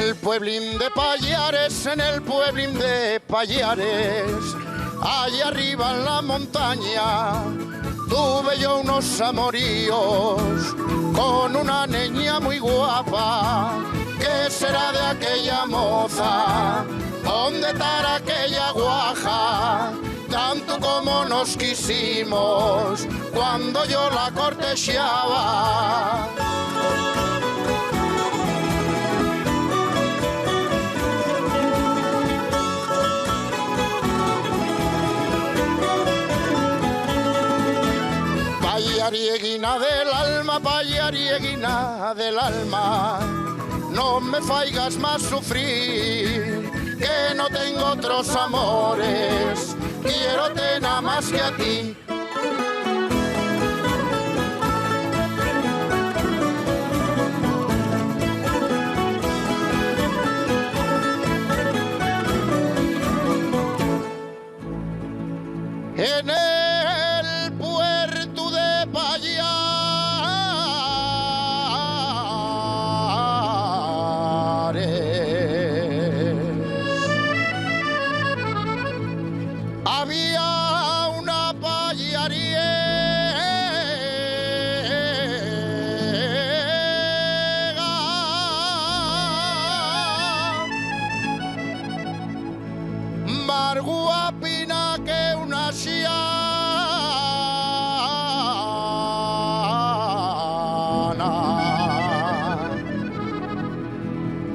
el pueblín de Pallares, en el pueblín de Pallares, allá arriba en la montaña, tuve yo unos amoríos con una niña muy guapa. ¿Qué será de aquella moza? ¿Dónde estará aquella guaja? Tanto como nos quisimos cuando yo la cortejaba. Pallarieguina del alma, pallarieguina del alma, no me faigas más sufrir, que no tengo otros amores, quiérote nada más que a ti. En el puerto de Pallares había una pallariega más guapina que una siana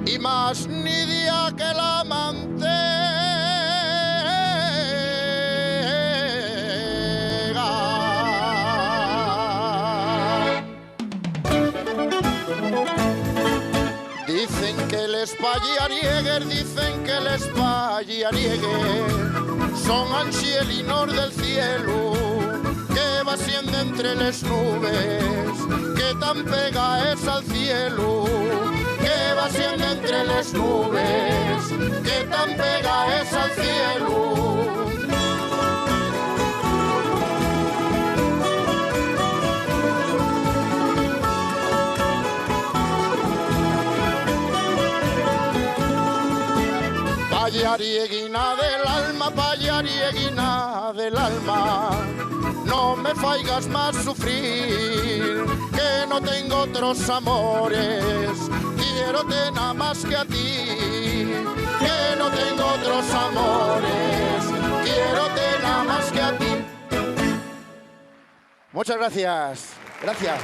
y más nidia que la mantega. Dicen que les pallariegues, dicen que les pallariegues son angelinos del cielo, que va siendo entre las nubes, que tan pega es al cielo, que va siendo entre las nubes, que tan pega es al cielo. Pallarieguina del alma, pallarieguina del alma, no me faigas más sufrir, que no tengo otros amores, quiérote nada más que a ti, que no tengo otros amores, quiérote nada más que a ti. Muchas gracias, gracias.